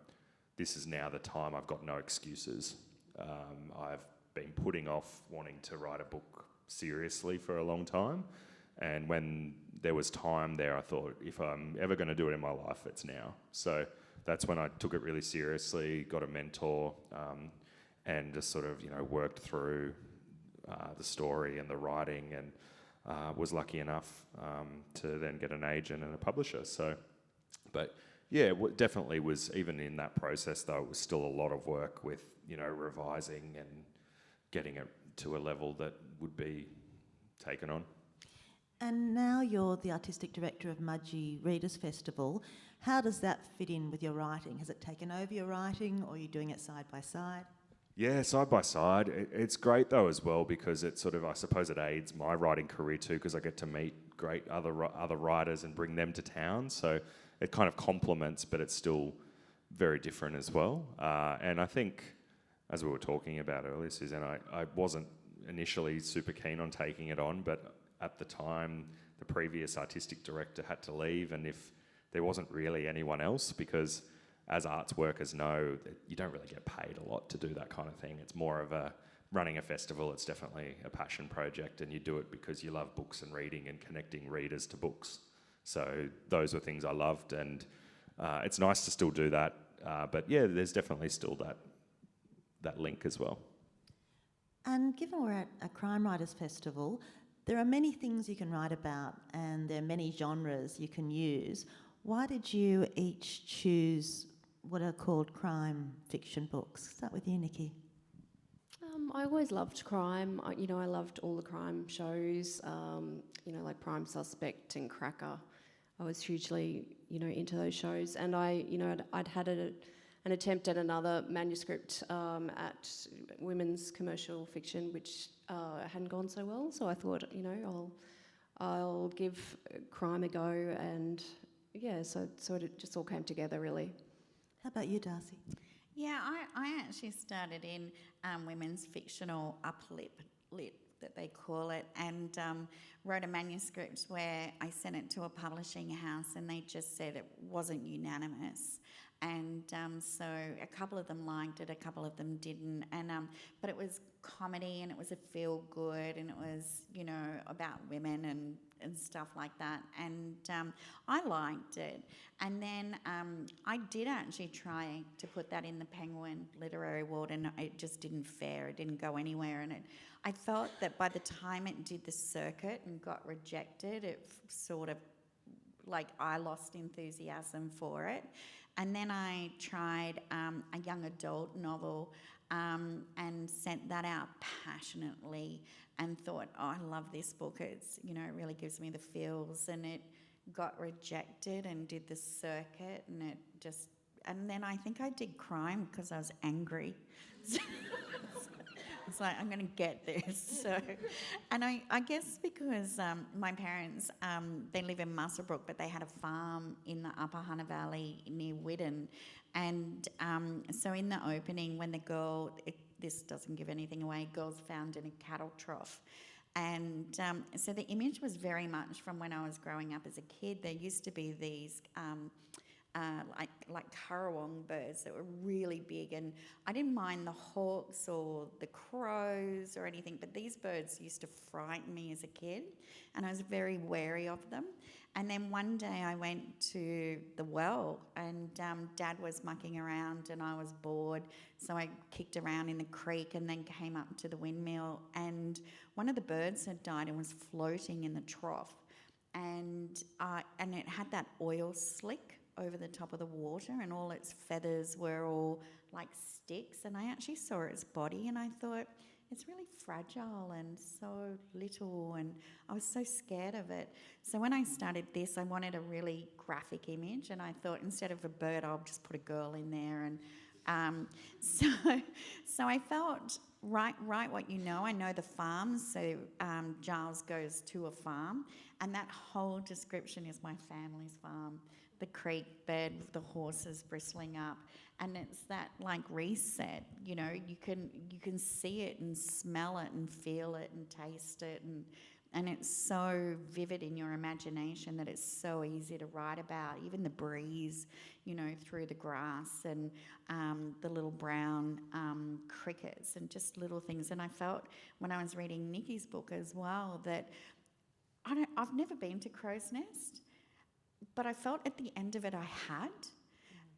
this is now the time. I've got no excuses. I've been putting off wanting to write a book seriously for a long time. And when there was time there, I thought, if I'm ever going to do it in my life, it's now. So that's when I took it really seriously, got a mentor, and just sort of, you know, worked through the story and the writing, and was lucky enough to then get an agent and a publisher. So, but yeah, definitely was, even in that process though, it was still a lot of work with, you know, revising and getting it to a level that would be taken on. And now you're the artistic director of Mudgee Readers Festival. How does that fit in with your writing? Has it taken over your writing, or are you doing it side by side? Yeah, side by side. It's great though as well, because it sort of, I suppose it aids my writing career too, because I get to meet great other writers and bring them to town. So it kind of complements, but it's still very different as well. And I think, as we were talking about earlier, Suzanne, I wasn't initially super keen on taking it on, but at the time, the previous artistic director had to leave, and if there wasn't really anyone else, because as arts workers know, you don't really get paid a lot to do that kind of thing. It's more of running a festival. It's definitely a passion project, and you do it because you love books and reading and connecting readers to books. So those were things I loved, and it's nice to still do that. But yeah, there's definitely still that link as well. And given we're at a crime writers festival, there are many things you can write about, and there are many genres you can use. Why did you each choose what are called crime fiction books? Start with you, Nikki. I always loved crime. I loved all the crime shows, like Prime Suspect and Cracker. I was hugely, into those shows. And I'd had an attempt at another manuscript at women's commercial fiction, which hadn't gone so well. So I thought, I'll give crime a go, and so it just all came together, really. How about you, Darcy? Yeah, I actually started in women's fictional uplit that they call it, and wrote a manuscript where I sent it to a publishing house, and they just said it wasn't unanimous. And so a couple of them liked it, a couple of them didn't. And but it was comedy, and it was a feel good, and it was about women and stuff like that. And I liked it. And then I did actually try to put that in the Penguin Literary Award, and it just didn't fare. It didn't go anywhere. And I thought that by the time it did the circuit and got rejected, it sort of, like, I lost enthusiasm for it. And then I tried a young adult novel and sent that out passionately, and thought, I love this book. It's, it really gives me the feels. And it got rejected and did the circuit, and then I think I did crime because I was angry. It's like, I'm going to get this. So, and I guess because my parents, they live in Muswellbrook, but they had a farm in the Upper Hunter Valley near Whitton. And so in the opening, when the girl this doesn't give anything away, girls found in a cattle trough. And so the image was very much from when I was growing up as a kid. There used to be these like currawong birds that were really big, and I didn't mind the hawks or the crows or anything, but these birds used to frighten me as a kid, and I was very wary of them. And then one day I went to the well, and Dad was mucking around and I was bored, so I kicked around in the creek and then came up to the windmill, and one of the birds had died and was floating in the trough, and it had that oil slick over the top of the water, and all its feathers were all like sticks, and I actually saw its body and I thought, it's really fragile and so little, and I was so scared of it. So when I started this, I wanted a really graphic image, and I thought instead of a bird, I'll just put a girl in there. And so I felt, write what you know. I know the farms, so Giles goes to a farm, and that whole description is my family's farm. The creek bed, the horses bristling up, and it's that, like Rhys said, you know, you can see it and smell it and feel it and taste it, and it's so vivid in your imagination that it's so easy to write about. Even the breeze, you know, through the grass, and the little brown crickets, and just little things. And I felt when I was reading Nikki's book as well that I've never been to Crow's Nest, but I felt at the end of it I had,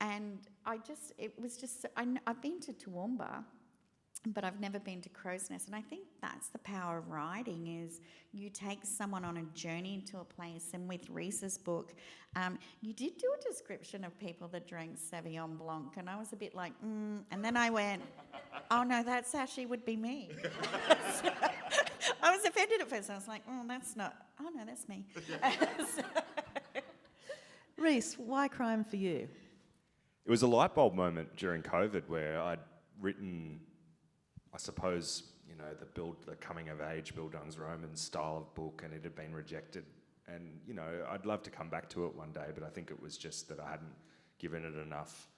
and I've been to Towoomba, but I've never been to Crow's Nest, and I think that's the power of writing, is you take someone on a journey to a place. And with Rhys's book, you did do a description of people that drank Sauvignon Blanc, and I was a bit like, and then I went, oh no, that's actually would be me. So, I was offended at first. I was like, that's me. Rhys, why crime for you? It was a light bulb moment during COVID where I'd written, I suppose, you know, the coming of age Bildungsroman style of book, and it had been rejected. And, you know, I'd love to come back to it one day, but I think it was just that I hadn't given it enough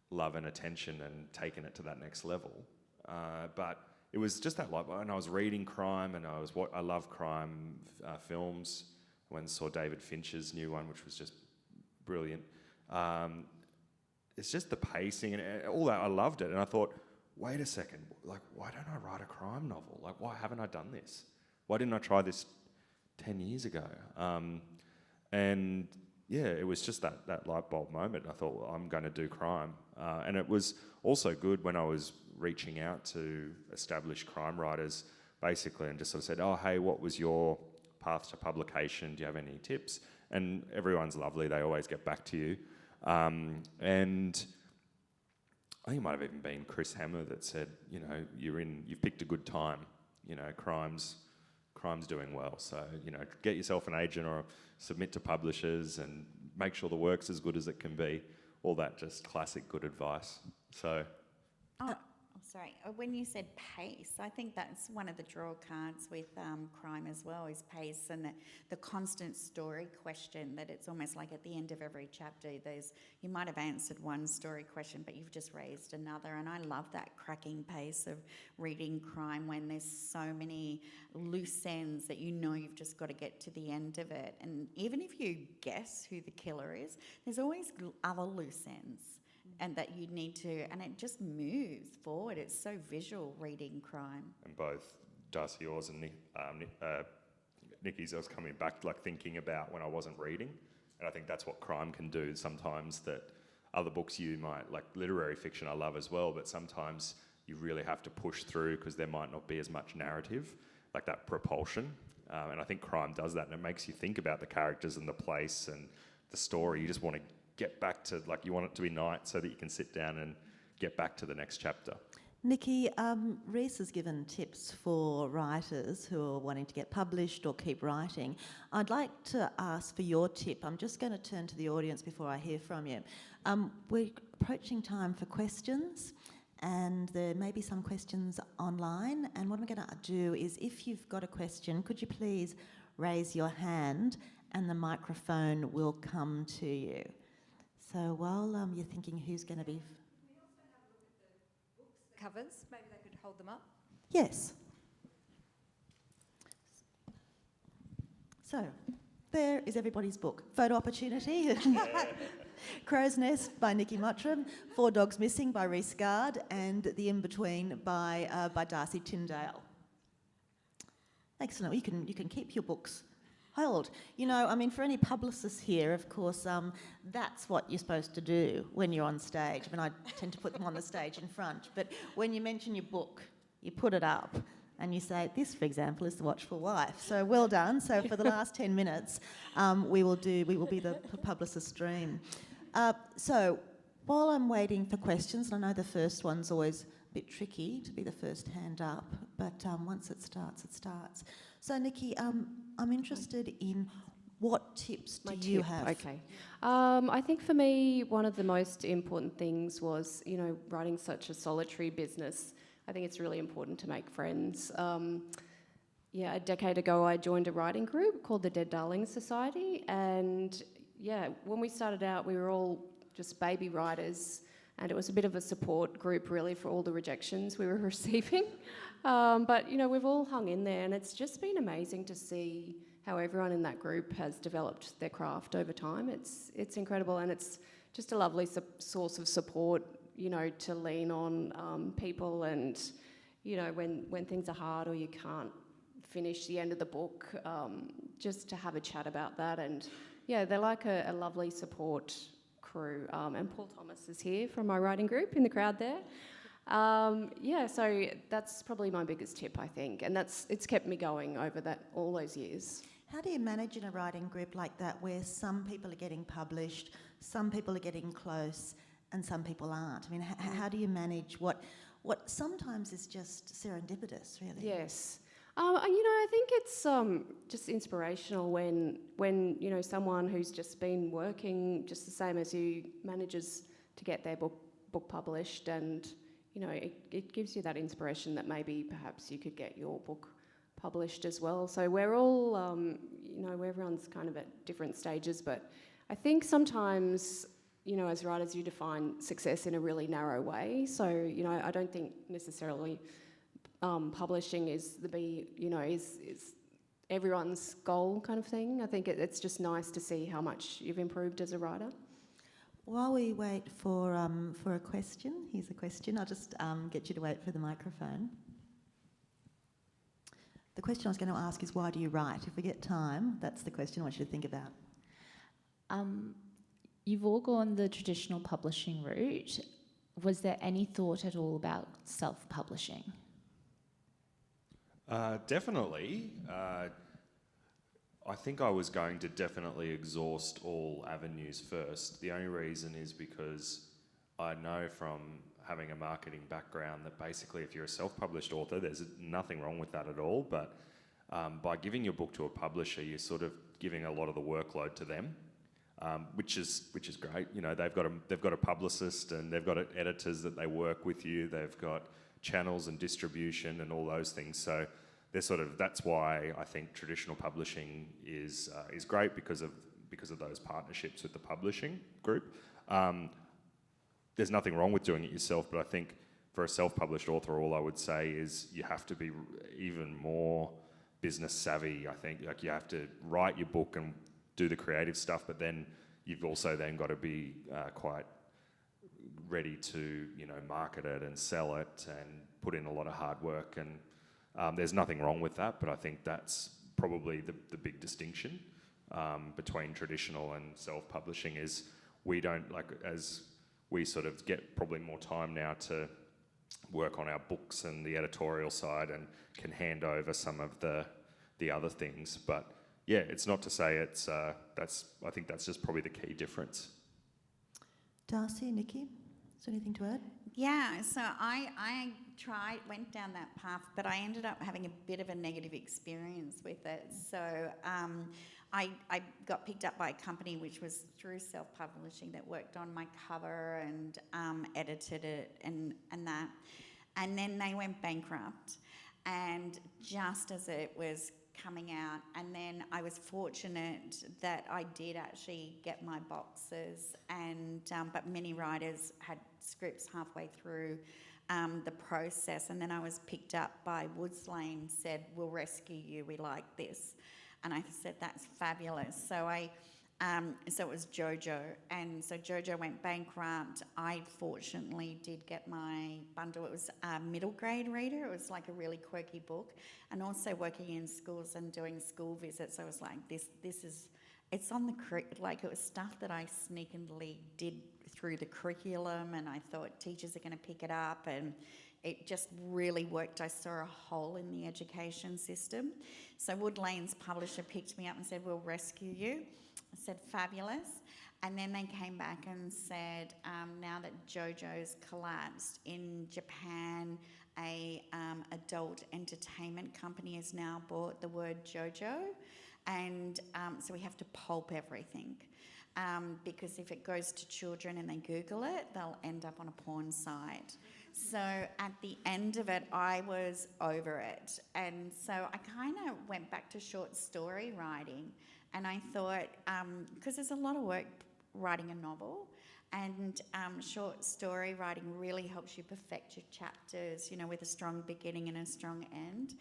love and attention and taken it to that next level. But it was just that light bulb, and I was reading crime, and I love crime films. I went and saw David Fincher's new one, which was just brilliant. It's just the pacing and all that. I loved it, and I thought, wait a second, like, why don't I write a crime novel? Like, why haven't I done this? Why didn't I try this 10 years ago? And yeah, it was just that light bulb moment. I thought, well, I'm going to do crime. And it was also good when I was reaching out to established crime writers, basically, and just sort of said, oh, hey, what was your path to publication? Do you have any tips? And everyone's lovely. They always get back to you. And I think it might have even been Chris Hammer that said, you know, you've picked a good time. You know, crime's doing well. So, you know, get yourself an agent or submit to publishers and make sure the work's as good as it can be. All that just classic good advice. So. Sorry, when you said pace, I think that's one of the draw cards with crime as well, is pace, and the constant story question, that it's almost like at the end of every chapter you might have answered one story question, but you've just raised another. And I love that cracking pace of reading crime when there's so many loose ends that you know you've just got to get to the end of it. And even if you guess who the killer is, there's always other loose ends. And that you need to, and it just moves forward. It's so visual reading crime. And both Darcy, yours, and Nikki's, I was coming back, like thinking about when I wasn't reading, and I think that's what crime can do sometimes. That other books you might, like literary fiction, I love as well, but sometimes you really have to push through because there might not be as much narrative, like that propulsion. And I think crime does that, and it makes you think about the characters and the place and the story. You just want to get back to, like, you want it to be night so that you can sit down and get back to the next chapter. Nikki, Rhys has given tips for writers who are wanting to get published or keep writing. I'd like to ask for your tip. I'm just going to turn to the audience before I hear from you. We're approaching time for questions, and there may be some questions online. And what I'm going to do is, if you've got a question, could you please raise your hand and the microphone will come to you. So while you're thinking who's going to be... Covers, maybe they could hold them up? Yes. So, there is everybody's book. Photo Opportunity. Crow's Nest by Nikki Mottram, Four Dogs Missing by Rhys Gard, and The In-Between by Darcy Tindale. Excellent. You can keep your books. Hold. You know, I mean, for any publicists here, of course, that's what you're supposed to do when you're on stage. I mean, I tend to put them on the stage in front, but when you mention your book, you put it up and you say, this, for example, is The Watchful Wife. So well done. So for the last 10 minutes, we will be the publicist's dream. So while I'm waiting for questions, and I know the first one's always a bit tricky to be the first hand up, but once it starts, it starts. So Nikki, I'm interested in what tips do you have? Okay. I think for me, one of the most important things was, you know, writing such a solitary business. I think it's really important to make friends. A decade ago, I joined a writing group called the Dead Darlings Society, and when we started out, we were all just baby writers, and it was a bit of a support group, really, for all the rejections we were receiving. But, you know, we've all hung in there, and it's just been amazing to see how everyone in that group has developed their craft over time. It's incredible, and it's just a lovely source of support, you know, to lean on people, and, you know, when things are hard or you can't finish the end of the book, just to have a chat about that. And, yeah, they're like a lovely support crew. And Paul Thomas is here from my writing group in the crowd there. So that's probably my biggest tip, I think, and it's kept me going over all those years. How do you manage in a writing group like that, where some people are getting published, some people are getting close, and some people aren't? I mean, how do you manage what sometimes is just serendipitous, really? Yes. You know, I think it's just inspirational when you know, someone who's just been working just the same as you manages to get their book published, and, you know, it gives you that inspiration that maybe perhaps you could get your book published as well. So we're all, you know, everyone's kind of at different stages, but I think sometimes, you know, as writers, you define success in a really narrow way. So, you know, I don't think necessarily publishing is everyone's goal kind of thing. I think it's just nice to see how much you've improved as a writer. While we wait for a question, here's a question. I'll just get you to wait for the microphone. The question I was going to ask is, why do you write? If we get time, that's the question I want you to think about. You've all gone the traditional publishing route. Was there any thought at all about self-publishing? Definitely. I think I was going to definitely exhaust all avenues first. The only reason is because I know from having a marketing background that basically if you're a self-published author, there's nothing wrong with that at all, but by giving your book to a publisher, you're sort of giving a lot of the workload to them, which is great. You know, they've got a publicist, and they've got editors that they work with you. They've got channels and distribution and all those things. So that's why I think traditional publishing is great, because of those partnerships with the publishing group. There's nothing wrong with doing it yourself, but I think for a self-published author, all I would say is you have to be even more business savvy. I think, like, you have to write your book and do the creative stuff, but then you've also then got to be quite ready to, you know, market it and sell it and put in a lot of hard work. And there's nothing wrong with that, but I think that's probably the big distinction between traditional and self-publishing is we don't, like, as we sort of get probably more time now to work on our books and the editorial side, and can hand over some of the other things. But yeah, it's not to say it's I think that's just probably the key difference. Darcy, Nikki, is there anything to add? Yeah, so I went down that path, but I ended up having a bit of a negative experience with it. So I got picked up by a company which was through self-publishing that worked on my cover and edited it and that. And then they went bankrupt. And just as it was coming out, and then I was fortunate that I did actually get my boxes, and but many writers had scripts halfway through, the process. And then I was picked up by Woods Lane, said, "We'll rescue you, we like this." And I said, "That's fabulous." So it was Jojo, and so Jojo went bankrupt. I fortunately did get my bundle. It was a middle grade reader. It was like a really quirky book, and also working in schools and doing school visits. I was like, this is, it's on the like it was stuff that I sneakily did through the curriculum, and I thought teachers are going to pick it up, and it just really worked. I saw a hole in the education system. So Wood Lane's publisher picked me up and said, "We'll rescue you." I said, "Fabulous." And then they came back and said, now that JoJo's collapsed in Japan, a adult entertainment company has now bought the word JoJo, and so we have to pulp everything. Because if it goes to children and they Google it, they'll end up on a porn site. So at the end of it, I was over it. And so I kind of went back to short story writing. And I thought, because there's a lot of work writing a novel, and short story writing really helps you perfect your chapters, you know, with a strong beginning and a strong end.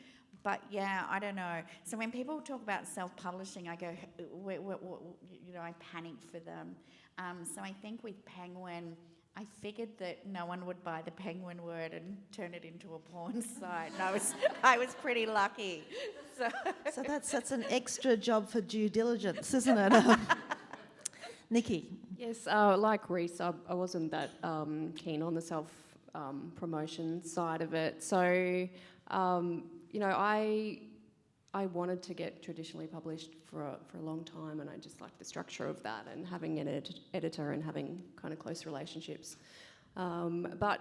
But yeah, I don't know. So when people talk about self-publishing, I go, you know, I panic for them. So I think with Penguin, I figured that no one would buy the Penguin word and turn it into a porn site. And I was pretty lucky. So that's an extra job for due diligence, isn't it? Nikki. Yes, like Rhys, I wasn't that keen on the self-promotion side of it. So, you know, I wanted to get traditionally published for a long time, and I just liked the structure of that and having an editor and having kind of close relationships. But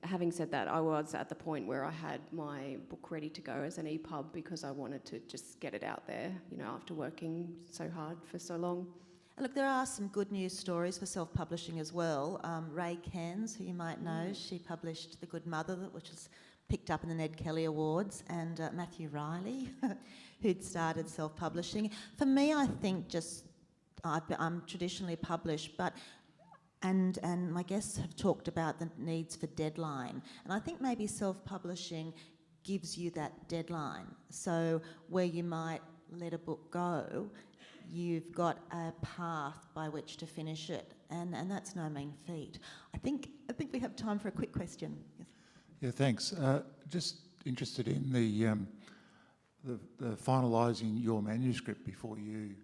having said that, I was at the point where I had my book ready to go as an EPUB because I wanted to just get it out there, you know, after working so hard for so long. And look, there are some good news stories for self-publishing as well. Ray Cairns, who you might know, she published The Good Mother, which was picked up in the Ned Kelly Awards, and Matthew Riley, who'd started self-publishing. For me, I think I'm traditionally published, and my guests have talked about the needs for deadline, and I think maybe self-publishing gives you that deadline. So where you might let a book go, you've got a path by which to finish it, and that's no mean feat. I think we have time for a quick question. Yes. Yeah, thanks. Just interested in the finalising your manuscript before you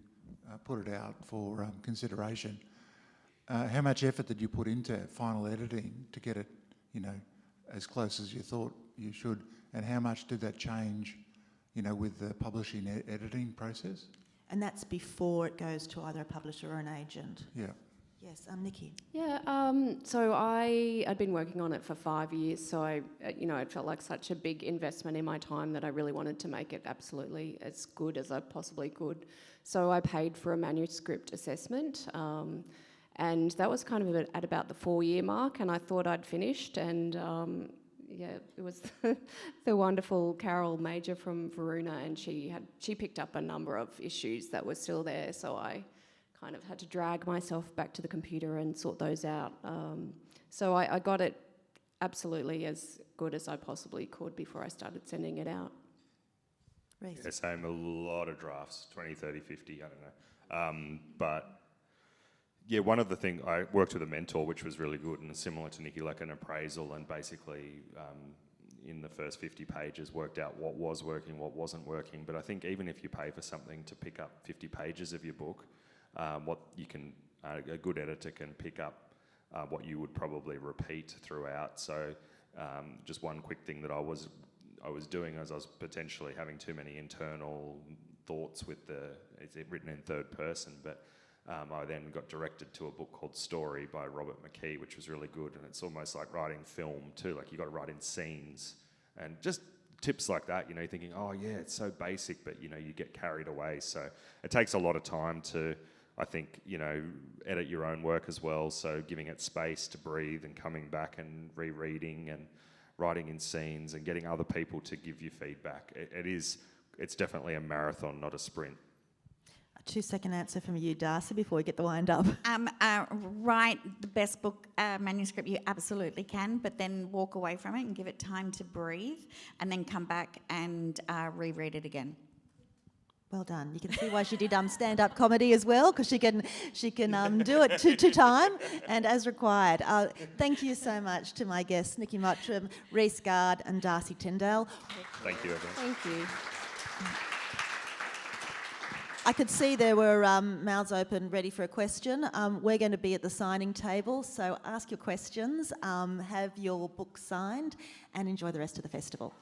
put it out for consideration. How much effort did you put into final editing to get it, you know, as close as you thought you should, and how much did that change, you know, with the publishing editing process? And that's before it goes to either a publisher or an agent. Yeah. Yes, Nikki. Yeah, so I'd been working on it for 5 years, so it felt like such a big investment in my time that I really wanted to make it absolutely as good as I possibly could. So I paid for a manuscript assessment, and that was kind of at about the 4-year mark, and I thought I'd finished, and it was the wonderful Carol Major from Varuna, and she picked up a number of issues that were still there, so I kind of had to drag myself back to the computer and sort those out. So I got it absolutely as good as I possibly could before I started sending it out. Rhys. Yeah, same, a lot of drafts, 20, 30, 50, I don't know. But yeah, one of the things, I worked with a mentor, which was really good and similar to Nikki, like an appraisal, and basically in the first 50 pages worked out what was working, what wasn't working. But I think even if you pay for something to pick up 50 pages of your book, a good editor can pick up what you would probably repeat throughout. So just one quick thing that I was doing as I was potentially having too many internal thoughts with it's written in third person, but I then got directed to a book called Story by Robert McKee, which was really good, and it's almost like writing film too, like you got to write in scenes, and just tips like that, you know, thinking, oh yeah, it's so basic, but you know, you get carried away. So it takes a lot of time to, I think, you know, edit your own work as well, so giving it space to breathe and coming back and rereading and writing in scenes and getting other people to give you feedback. It's definitely a marathon, not a sprint. I 2-second answer from you, Darcy, before we get the wind up. Write the best book manuscript you absolutely can, but then walk away from it and give it time to breathe, and then come back and reread it again. Well done. You can see why she did stand-up comedy as well, because she can do it to time and as required. Thank you so much to my guests, Nikki Mottram, Rhys Gard and Darcy Tindale. Thank you, everyone. Thank you. I could see there were mouths open ready for a question. We're going to be at the signing table, so ask your questions, have your book signed and enjoy the rest of the festival.